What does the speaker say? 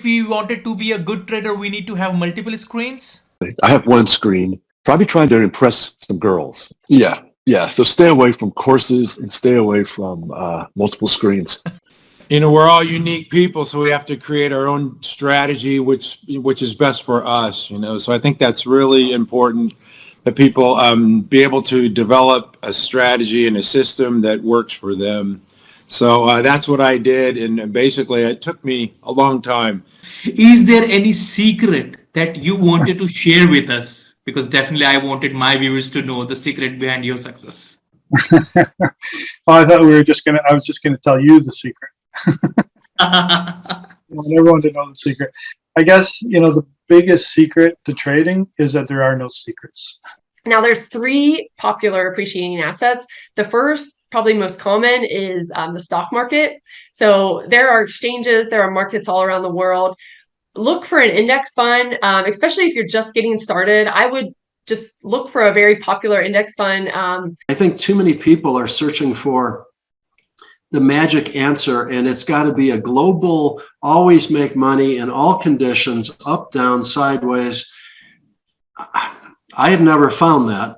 if we wanted to be a good trader, we need to have multiple screens? I have one screen, probably trying to impress some girls. Yeah. So stay away from courses and stay away from multiple screens. We're all unique people, so we have to create our own strategy, which is best for us. So I think that's really important, that people be able to develop a strategy and a system that works for them. So that's what I did, and basically it took me a long time. Is there any secret that you wanted to share with us? Because definitely I wanted my viewers to know the secret behind your success. I thought I was just gonna tell you the secret. I want everyone to know the secret. I guess, the biggest secret to trading is that there are no secrets. Now, there's three popular appreciating assets. The first, probably most common, is the stock market. So there are exchanges, there are markets all around the world. Look for an index fund, especially if you're just getting started. I would just look for a very popular index fund. I think too many people are searching for the magic answer, and it's got to be a global, always make money in all conditions, up, down, sideways. I have never found that.